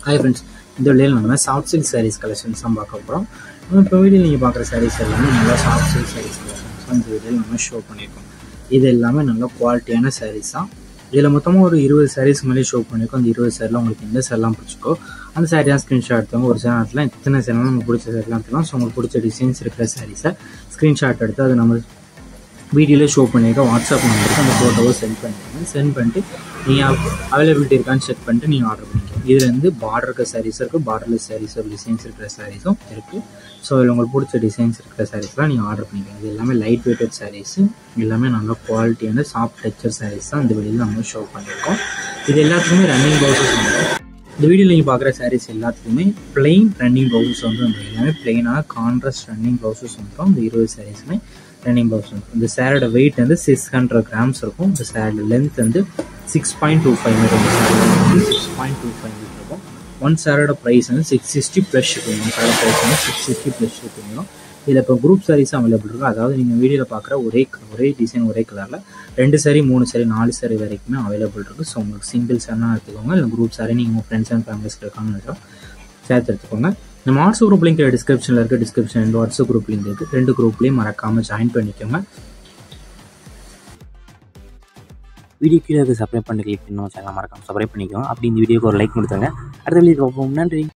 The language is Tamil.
ஹாய் ஃப்ரெண்ட்ஸ், இந்த வீடியோவில் நம்ம சாஃப்ட் சில்க் சாரீஸ் கலெக்ஷன்ஸ் தான் பார்க்க போகிறோம். இப்போ வீடியோவில் நீங்கள் பார்க்குற சாரீஸ் எல்லாமே நல்லா சாஃப்ட் சில்க் சாரீஸ் கலெக்ஷன்ஸ் தான் இந்த வீடியோவில் நம்ம ஷோ பண்ணியிருக்கோம். இது எல்லாமே நல்ல குவாலிட்டியான சாரீஸ் தான். இதில் மொத்தமாக ஒரு 20 சாரீஸ் மேலே ஷோ பண்ணியிருக்கோம். அந்த 20 சாரியில் உங்களுக்கு எந்த சாரிலாம் பிடிச்சிக்கோ அந்த சாரியாக ஸ்க்ரீன்ஷாட் எடுத்தவங்க ஒரு சில நேரத்தில் எத்தனை சாரிலாம் நமக்கு பிடிச்ச சாரிலாம் எடுத்துக்கலாம். ஸோ உங்களுக்கு பிடிச்ச டிசைன்ஸ் இருக்கிற சாரீஸை ஸ்க்ரீன்ஷாட் எடுத்து அது நம்ம வீடியோவில் ஷோ பண்ணியிருக்க வாட்ஸ்அப் நம்பருக்கு அந்த ஃபோட்டோவை சென்ட் பண்ணிடுங்க. சென்ட் பண்ணிட்டு நீங்கள் அவைலபிலிட்டி இருக்கான்னு செக் பண்ணிட்டு நீங்கள் ஆர்டர் பண்ணிக்கலாம். இதில் வந்து பார்டர் இருக்க சாரீஸ் இருக்குது, பார்டர்லெஸ் சாரீஸ் டிசைன்ஸ் இருக்கிற சாரீஸும் இருக்குது. ஸோ இதில் உங்களுக்கு பிடிச்ச டிசைன்ஸ் இருக்கிற சாரீஸ்லாம் நீங்கள் ஆர்டர் பண்ணிக்கலாம். இது எல்லாமே லைட் வெயிட்டட் சாரீஸு, எல்லாமே நல்ல குவாலிட்டியான சாஃப்ட் டெக்ஸ்சர் சாரீஸ் தான் இந்த வீடியோவில் நம்ம ஷோ பண்ணியிருக்கோம். இது எல்லாத்துக்குமே ரன்னிங் ப்ளவுசஸ் வந்து இந்த வீடியோவில் நீங்கள் பார்க்குற சாரீஸ் எல்லாத்துக்குமே பிளெயின் ரன்னிங் ப்ளவுசஸ் வந்து எல்லாமே பிளெயினாக கான்ட்ராஸ்ட் ரன்னிங் ப்ளவுசஸ் வந்துடும். இந்த 20 சாரீஸுமே ரன்னிங் ப்ளவுஸ் இருக்கும். இந்த சேரோட வெயிட் வந்து 600 கிராம்ஸ் இருக்கும். இந்த சேரோட லென்த் வந்து 6.25 மீட்டர். இந்த சேரோட வந்து 6.25 மீட்டர் இருக்கும். ஒன் சேரோட ப்ரைஸ் வந்து 660 ப்ளஸ் இருக்கும். ஒன் சேரோட ப்ரைஸ் வந்து 660 ப்ளஸ் இருக்கும். இதில் இப்போ குரூப் சாரீஸ் அவைலபிள் இருக்கும். அதாவது நீங்கள் வீடியோவில் பார்க்குற ஒரே டிசைன் ஒரே கலரில் 2 சாரி 3 சாரி 4 சாரி வரைக்குமே அவைலபிள் இருக்குது. ஸோ உங்களுக்கு சிங்கிள் சாரினா எடுத்துக்கோங்க, இல்லை குரூப் சாரி நீங்கள் உங்கள் ஃப்ரெண்ட்ஸ் அண்ட் ஃபேமிலிஸில் இருக்காங்கன்னு சேர்த்து எடுத்துக்கோங்க. நம்ம வாட்ஸ்அப் குரூப் லிங்க் டிஸ்கிரிப்ஷனில் இருக்குது. டிஸ்கிரிப்ஷன் 2 வாட்ஸ்அப் குரூப் லிங்க் இருக்குது. 2 குரூப்லேயும் மறக்காமல் ஜாயின் பண்ணிக்கோங்க. வீடியோ கீழே சப்ஸ்கிரைப் பண்ணி கிளிக் பண்ணி சேனல் மறக்காமல் சப்ஸ்கிரைப் பண்ணிக்கோங்க. அப்படி இந்த வீடியோக்கு ஒரு லைக் கொடுத்துருங்க. அடுத்த வீடியோ பார்ப்போம். நன்றி.